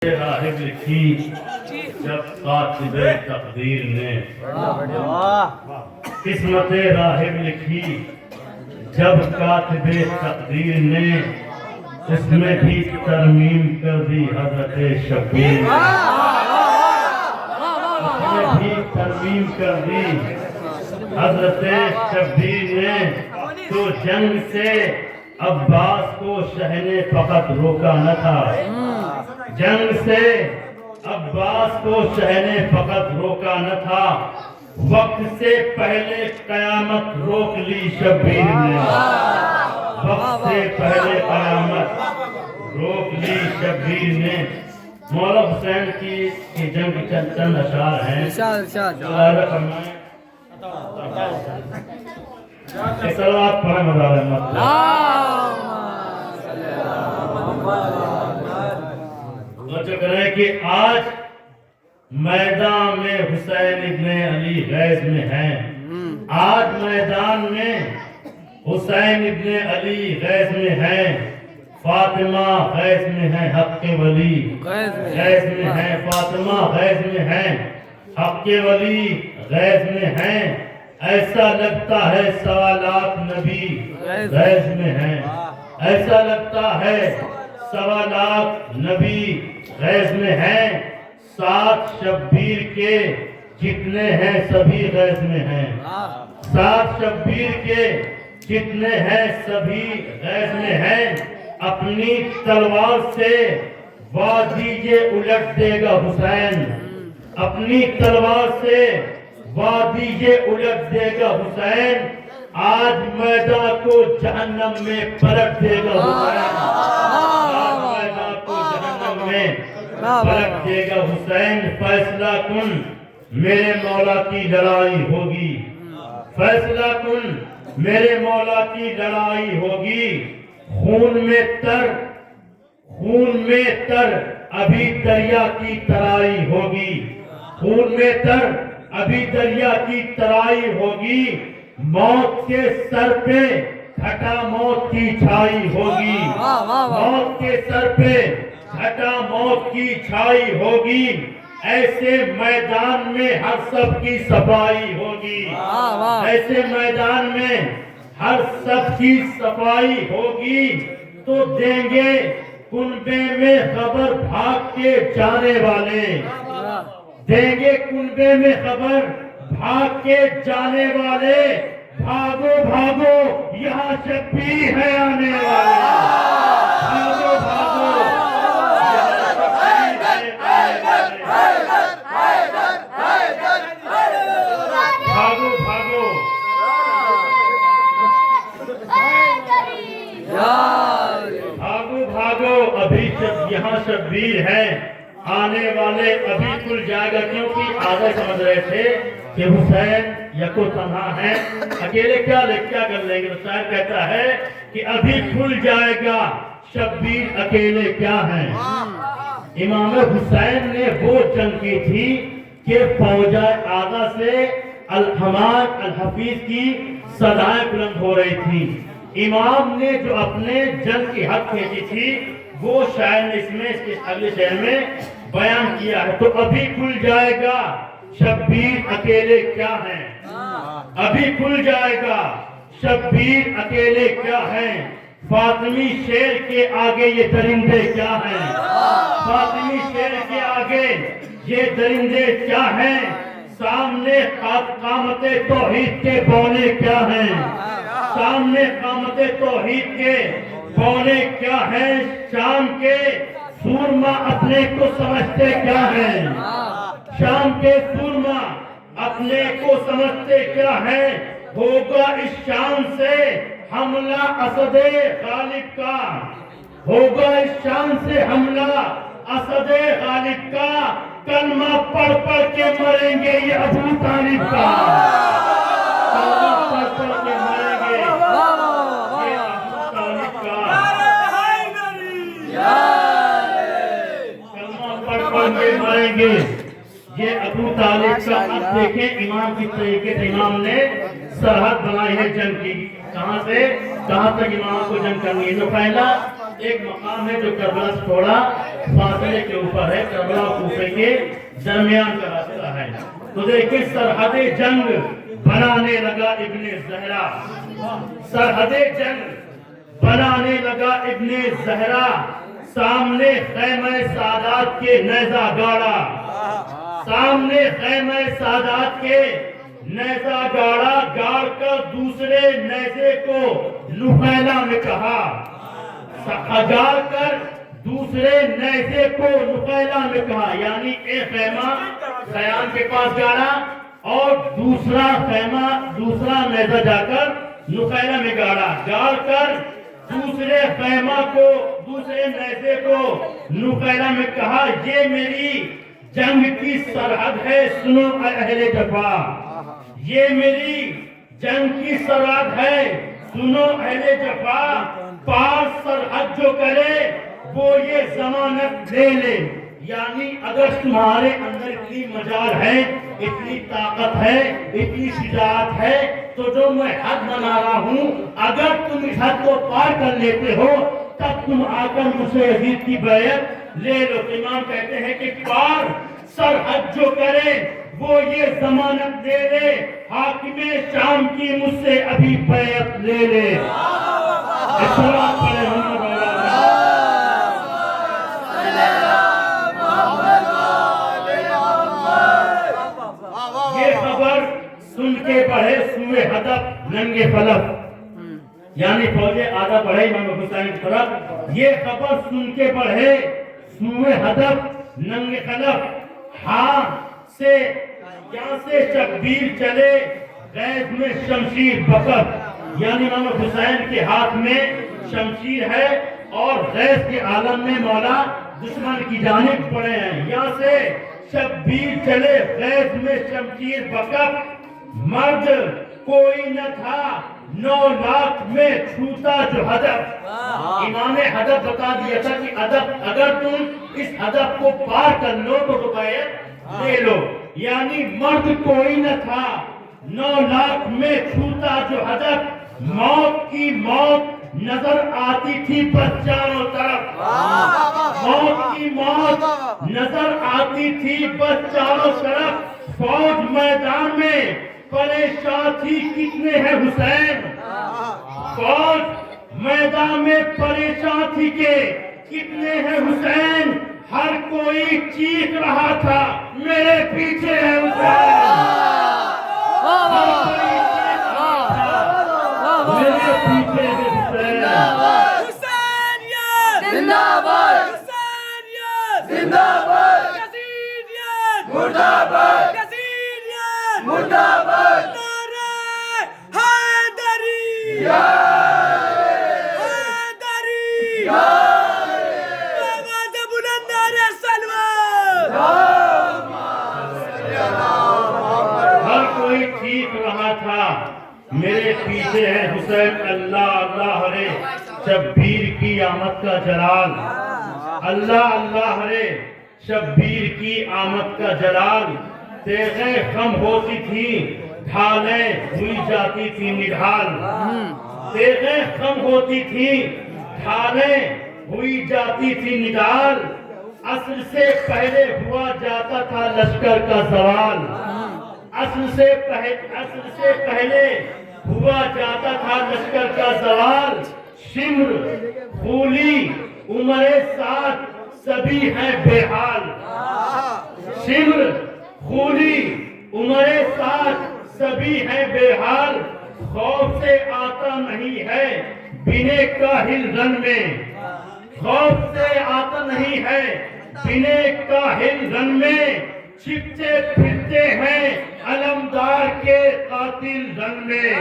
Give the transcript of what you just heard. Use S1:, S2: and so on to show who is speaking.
S1: راہب لکھی جب کاتب تقدیر نے، قسمت راہب لکھی جب کاتب تقدیر نے، اس میں بھی ترمیم کر دی حضرت شبیر نے، اس میں بھی ترمیم کر دی حضرت شبیر نے۔ تو جنگ سے عباس کو شہ نے فقط روکا نہ تھا، جنگ سے عباس کو شہ نے فقط روکا نہ تھا، وقت سے پہلے قیامت روک لی شبیر نے، وقت سے پہلے قیامت روک لی شبیر نے۔ مولا حسین کی جنگ کے چند اشعار ہیں، صلوات پڑھیں مدار احمد۔ جو کریں کہ آج میدان میں حسین ابن علی غیظ میں ہیں، آج میدان میں حسین ابن علی غیظ میں ہیں، فاطمہ غیظ میں ہیں، حق کے ولی غیظ میں ہیں، فاطمہ غیظ میں ہیں، حق کے ولی غیظ میں ہیں۔ ایسا لگتا ہے سوالات نبی غیظ میں ہیں، ایسا لگتا ہے سوالات نبی غیظ میں ہیں، ساتھ شبیر کے جتنے ہیں سبھی غیظ میں ہیں، ساتھ شبیر کے جتنے ہیں سبھی غیظ میں ہیں۔ اپنی تلوار سے وادی یہ الٹ دے گا حسین، اپنی تلوار سے وادی یہ الٹ دے گا حسین، آج میدان کو جہنم میں پلٹ دے گا حسین، آج میدان کو جہنم میں پلٹ دے گا حسین۔ فیصلہ کن میرے مولا کی لڑائی ہوگی، فیصلہ کن میرے مولا کی لڑائی ہوگی، خون میں تر ابھی دریا کی ترائی ہوگی، خون میں تر ابھی دریا کی ترائی ہوگی، موت کے سر پہ گھٹا موت کی چھائی ہوگی، موت کے سر پہ گھٹا موت کی چھائی ہوگی، ایسے میدان میں ہر سب کی صفائی ہوگی، ایسے میدان میں ہر سب کی صفائی ہوگی، تو دیں گے کنبے میں خبر بھاگ کے جانے والے، دیں گے کنبے میں خبر بھاگ کے جانے والے، بھاگو بھاگو یہاں شبیر ہے آنے والے، بھاگو بھاگو بھاگو بھاگو بھاگو بھاگو ابھی یہاں شبیر ہے آنے والے، ابھی کھل جائے گا۔ کیونکہ آگے سمجھ رہے تھے کہ حسین یکو تنہا ہے، اکیلے کیا کر لیں گے، تو شاعر کہتا ہے کہ ابھی کھل جائے گا شبیر اکیلے کیا ہیں۔ امام حسین نے وہ جنگ کی تھی کہ فوجہ آغا سے الحماد الحفیظ کی صدائیں بلند ہو رہی تھی۔ امام نے جو اپنے جنگ کی حد کھینچی تھی وہ شاعر نے اس اگلے شعر میں بیان کیا ہے۔ تو ابھی کھل جائے گا شبیر اکیلے کیا ہیں، ابھی کھل جائے گا شبیر اکیلے کیا ہیں، فاطمی شیر کے آگے یہ درندے کیا ہیں، فاطمی شیر کے آگے یہ درندے کیا ہیں، سامنے قامت توحید کے بونے کیا ہیں، سامنے قامت توحید کے بونے کیا ہیں، شام کے سورما اپنے کو سمجھتے کیا ہیں، شام کے سورما اپنے کو سمجھتے کیا ہیں، ہوگا اس شام سے حملہ اسد غالب کا، ہوگا اس شام سے حملہ اسد غالب کا، کلمہ پڑھ پڑھ کے مریں گے یہ ابو طالب کا، کلمہ پڑھ پڑھ کے مریں گے یہ ابو طالب کا، کلمہ پڑھ پڑھ کے مریں گے یہ ابو طالب کا۔ اب دیکھیں امام کس طریقے سے امام نے سرحد بنائی ہے جنگ کی، کہاں سے کہاں تک امام کو جنگ کرنی ہے۔ جو پہلا ایک مقام ہے جو کربلا سے تھوڑا فاصلے کے اوپر ہے، کربلا اور کوفے کے درمیان کا راستہ ہے. تو دیکھیں سرحد جنگ بنانے لگا ابن زہرا، سرحد جنگ بنانے لگا ابن زہرا، سامنے خیمہ سادات کے نیزہ گاڑا، سامنے خیمہ سادات کے نیزہ گاڑا، گاڑ کر دوسرے نیزے کو نخیلا میں کہا، گاڑ کر دوسرے نیزے کو نخیلا میں کہا، یعنی ایک خیمہ خیام کے پاس گاڑا اور دوسرا خیمہ دوسرا نیزہ جا کر نخیلا میں گاڑا، گاڑ کر دوسرے خیمہ کو دوسرے نیزے کو نخیلا میں کہا، یہ میری جنگ کی سرحد ہے، سنو اہل جفا، یہ میری جنگ کی سرحد ہے، سنو اہل جفا، پار سرحد جو کرے وہ یہ ضمانت لے لے. یعنی اگر تمہارے اندر اتنی مجال ہے، اتنی طاقت ہے، اتنی شجاعت ہے، تو جو میں حد بنا رہا ہوں اگر تم اس حد کو پار کر لیتے ہو تب تم آ کر مجھ سے یزید کی بیعت لے لو. امام کہتے ہیں کہ پار سرحد جو کرے وہ یہ ضمانت لے لے، حاکم شام کی مجھ سے ابھی بیعت لے لے. یہ خبر سن کے پڑھے سوئے ہدف ننگے فلک، یعنی فوجیں آدھا پڑھے امام حسین کی طرف، یہ خبر سن کے پڑھے سوئے ہدف ننگے فلک، ہاں سے یہاں سے شبیر چلے غیظ میں شمشیر بکر، یعنی امام حسین کے ہاتھ میں شمشیر ہے اور غیظ کے عالم میں مولا دشمن کی جانب پڑے ہیں. یہاں سے شبیر چلے غیظ میں شمشیر بکر، مرد کوئی نہ تھا 9 لاکھ میں چھوتا جو ہدف. امام ہدف بتا دیا تھا کہ ہدف اگر تم اس ہدف کو پار کر لو تو بیعت لے لو. یعنی مرد کوئی نہ تھا 9 لاکھ میں چھوتا جو ہدف، موت کی موت نظر آتی تھی بس چاروں طرف، موت کی موت نظر آتی تھی بس چاروں طرف. فوج میدان میں پریشان تھی کتنے ہیں حسین، فوج میدان میں پریشان تھی کہ کتنے ہیں حسین، ہر کوئی چیخ رہا تھا میرے پیچھے ہے حسین، ہر کوئی چیخ رہا تھا میرے پیچھے ہے حسین.
S2: حسینیت زندہ باد، حسینیت زندہ باد، یزیدیت مردہ باد، یزیدیت مردہ باد، نعرہ حیدری، حیدری، آواز بلند نعرہ سلوات.
S1: ہر کوئی چیخ رہا تھا میرے پیچھے ہے حسین. اللہ اللہ رے شبیر کی آمد کا جلال، اللہ اللہ رے شبیر کی آمد کا جلال. تیغیں خم ہوتی تھی ڈھالیں ہوئی جاتی تھی نڈھال، تیغیں خم ہوتی تھی ڈھالیں ہوئی جاتی تھی نڈھال. عصر سے پہلے ہوا جاتا تھا لشکر کا زوال، عصر سے پہلے ہوا جاتا تھا لشکر کا زوال. شمر خولی عمر سعد سبھی ہیں بے حال، شمر خولی عمر سعد سبھی ہیں بے حال. خوف سے آتا نہیں ہے بنے کاہل رن میں، خوف سے آتا نہیں ہے بنے کاہل رن میں، چھپتے پھرتے ہیں علمدار کے قاتل رن میں.